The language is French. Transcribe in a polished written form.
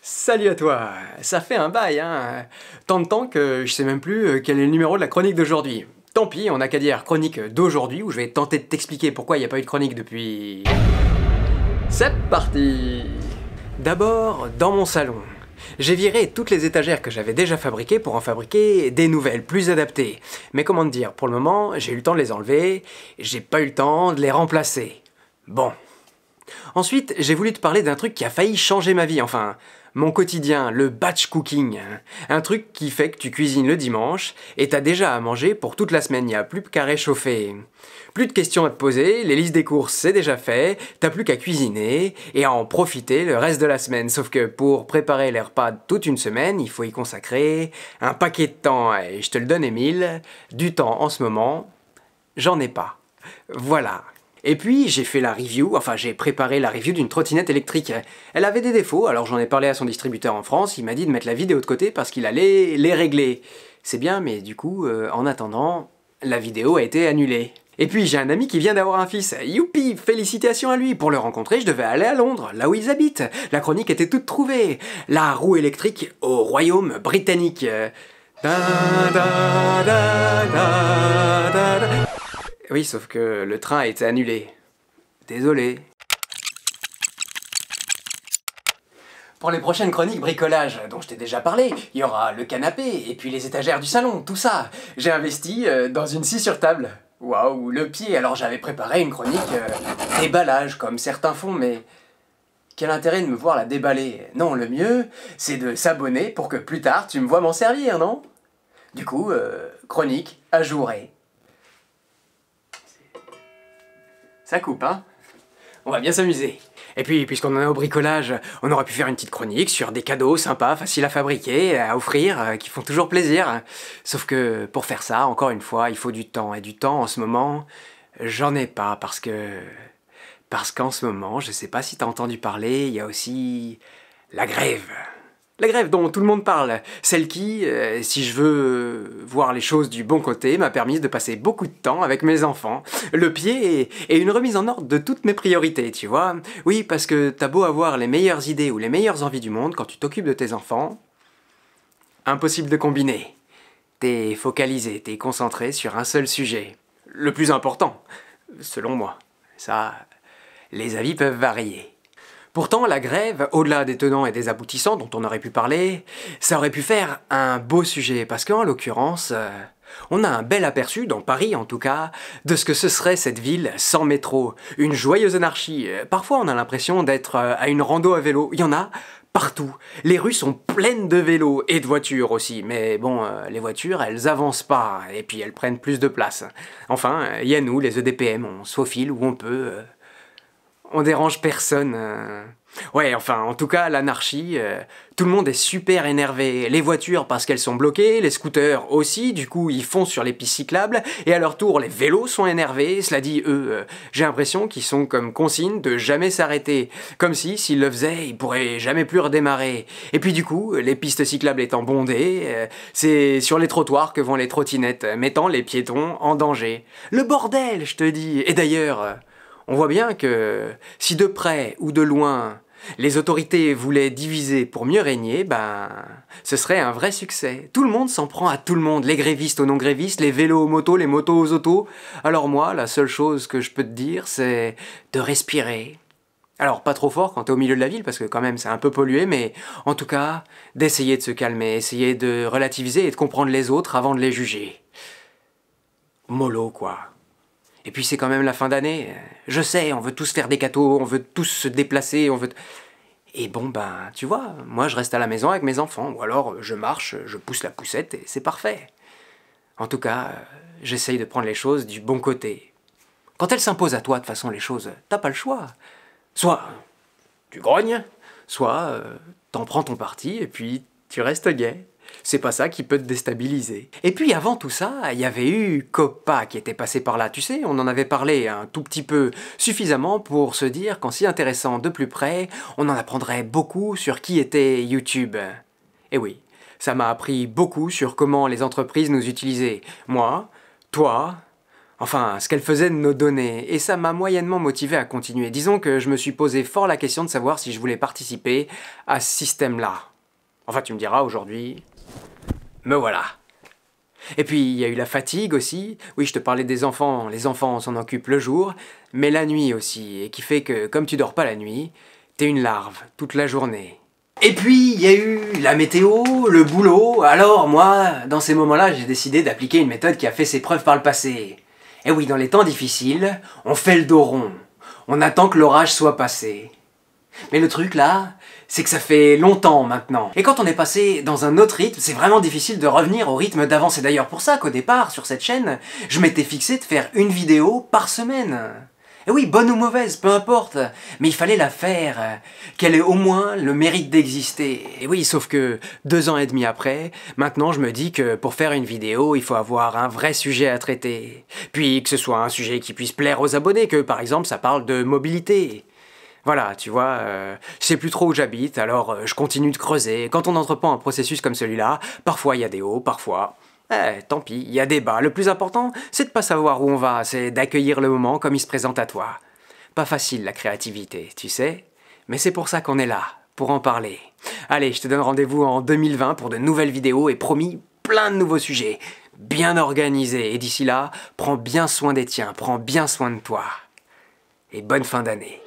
Salut à toi, ça fait un bail hein, tant de temps que je sais même plus quel est le numéro de la chronique d'aujourd'hui. Tant pis, on a qu'à dire chronique d'aujourd'hui où je vais tenter de t'expliquer pourquoi il n'y a pas eu de chronique depuis... C'est parti! D'abord, dans mon salon, j'ai viré toutes les étagères que j'avais déjà fabriquées pour en fabriquer des nouvelles, plus adaptées. Mais comment te dire, pour le moment, j'ai eu le temps de les enlever, j'ai pas eu le temps de les remplacer. Bon. Ensuite, j'ai voulu te parler d'un truc qui a failli changer ma vie, enfin, mon quotidien, le batch cooking. Un truc qui fait que tu cuisines le dimanche et t'as déjà à manger pour toute la semaine, y a plus qu'à réchauffer. Plus de questions à te poser, les listes des courses c'est déjà fait, t'as plus qu'à cuisiner et à en profiter le reste de la semaine. Sauf que pour préparer les repas de toute une semaine, il faut y consacrer un paquet de temps. Et je te le donne Émile, du temps en ce moment, j'en ai pas. Voilà. Et puis j'ai fait la review, enfin j'ai préparé la review d'une trottinette électrique. Elle avait des défauts, alors j'en ai parlé à son distributeur en France, il m'a dit de mettre la vidéo de côté parce qu'il allait les régler. C'est bien, mais du coup, en attendant, la vidéo a été annulée. Et puis j'ai un ami qui vient d'avoir un fils, youpi, félicitations à lui. Pour le rencontrer, je devais aller à Londres, là où ils habitent. La chronique était toute trouvée. La roue électrique au royaume britannique. Oui, sauf que le train a été annulé. Désolé. Pour les prochaines chroniques bricolage, dont je t'ai déjà parlé, il y aura le canapé, et puis les étagères du salon, tout ça. J'ai investi dans une scie sur table. Waouh, le pied, alors j'avais préparé une chronique déballage, comme certains font, mais... Quel intérêt de me voir la déballer? Non, le mieux, c'est de s'abonner pour que plus tard tu me vois m'en servir, non? Du coup, chronique ajourée. Ça coupe, hein? On va bien s'amuser. Et puis, puisqu'on en est au bricolage, on aurait pu faire une petite chronique sur des cadeaux sympas, faciles à fabriquer, à offrir, qui font toujours plaisir. Sauf que, pour faire ça, encore une fois, il faut du temps. Et du temps, en ce moment, j'en ai pas, parce qu'en ce moment, je sais pas si t'as entendu parler, il y a aussi la grève. La grève dont tout le monde parle, celle qui, si je veux voir les choses du bon côté, m'a permis de passer beaucoup de temps avec mes enfants, le pied et une remise en ordre de toutes mes priorités, tu vois. Oui, parce que t'as beau avoir les meilleures idées ou les meilleures envies du monde, quand tu t'occupes de tes enfants, impossible de combiner. T'es focalisé, t'es concentré sur un seul sujet. Le plus important, selon moi. Ça, les avis peuvent varier. Pourtant, la grève, au-delà des tenants et des aboutissants dont on aurait pu parler, ça aurait pu faire un beau sujet, parce qu'en l'occurrence, on a un bel aperçu, dans Paris en tout cas, de ce que ce serait cette ville sans métro. Une joyeuse anarchie. Parfois, on a l'impression d'être à une rando à vélo. Il y en a partout. Les rues sont pleines de vélos, et de voitures aussi. Mais bon, les voitures, elles avancent pas, et puis elles prennent plus de place. Enfin, il y a nous, les EDPM, on se faufile où on peut... On dérange personne. Ouais, enfin, en tout cas, l'anarchie, tout le monde est super énervé. Les voitures parce qu'elles sont bloquées, les scooters aussi, du coup, ils foncent sur les pistes cyclables, et à leur tour, les vélos sont énervés. Cela dit, eux, j'ai l'impression qu'ils sont comme consigne de jamais s'arrêter. Comme si, s'ils le faisaient, ils pourraient jamais plus redémarrer. Et puis du coup, les pistes cyclables étant bondées, c'est sur les trottoirs que vont les trottinettes, mettant les piétons en danger. Le bordel, je te dis. Et d'ailleurs... On voit bien que si de près ou de loin, les autorités voulaient diviser pour mieux régner, ben, ce serait un vrai succès. Tout le monde s'en prend à tout le monde, les grévistes aux non-grévistes, les vélos aux motos, les motos aux autos. Alors moi, la seule chose que je peux te dire, c'est de respirer. Alors, pas trop fort quand t'es au milieu de la ville, parce que quand même c'est un peu pollué, mais en tout cas, d'essayer de se calmer, essayer de relativiser et de comprendre les autres avant de les juger. Mollo, quoi. Et puis c'est quand même la fin d'année. Je sais, on veut tous faire des gâteaux, on veut tous se déplacer, on veut... Et bon, ben, tu vois, moi je reste à la maison avec mes enfants, ou alors je marche, je pousse la poussette et c'est parfait. En tout cas, j'essaye de prendre les choses du bon côté. Quand elles s'imposent à toi, de toute façon, les choses, t'as pas le choix. Soit tu grognes, soit t'en prends ton parti et puis tu restes gai. C'est pas ça qui peut te déstabiliser. Et puis avant tout ça, il y avait eu Coppa qui était passé par là. Tu sais, on en avait parlé un tout petit peu, suffisamment pour se dire qu'en s'y intéressant de plus près, on en apprendrait beaucoup sur qui était YouTube. Et oui, ça m'a appris beaucoup sur comment les entreprises nous utilisaient. Moi, toi, Enfin, ce qu'elle faisait de nos données, et ça m'a moyennement motivé à continuer. Disons que je me suis posé fort la question de savoir si je voulais participer à ce système-là. Enfin, tu me diras aujourd'hui, me voilà. Et puis, il y a eu la fatigue aussi. Oui, je te parlais des enfants, les enfants s'en occupent le jour, mais la nuit aussi, et qui fait que, comme tu dors pas la nuit, t'es une larve toute la journée. Et puis, il y a eu la météo, le boulot. Alors, moi, dans ces moments-là, j'ai décidé d'appliquer une méthode qui a fait ses preuves par le passé. Et oui, dans les temps difficiles, on fait le dos rond. On attend que l'orage soit passé. Mais le truc là, c'est que ça fait longtemps maintenant. Et quand on est passé dans un autre rythme, c'est vraiment difficile de revenir au rythme d'avant. C'est d'ailleurs pour ça qu'au départ, sur cette chaîne, je m'étais fixé de faire une vidéo par semaine. Et oui, bonne ou mauvaise, peu importe, mais il fallait la faire, qu'elle ait au moins le mérite d'exister. Et oui, sauf que 2 ans et demi après, maintenant je me dis que pour faire une vidéo, il faut avoir un vrai sujet à traiter. Puis que ce soit un sujet qui puisse plaire aux abonnés, que par exemple ça parle de mobilité. Voilà, tu vois, je sais plus trop où j'habite, alors je continue de creuser. Quand on entreprend un processus comme celui-là, parfois il y a des hauts, parfois... tant pis, il y a des bas. Le plus important, c'est de pas savoir où on va, c'est d'accueillir le moment comme il se présente à toi. Pas facile la créativité, tu sais, mais c'est pour ça qu'on est là, pour en parler. Allez, je te donne rendez-vous en 2020 pour de nouvelles vidéos et promis, plein de nouveaux sujets, bien organisés. Et d'ici là, prends bien soin des tiens, prends bien soin de toi. Et bonne fin d'année.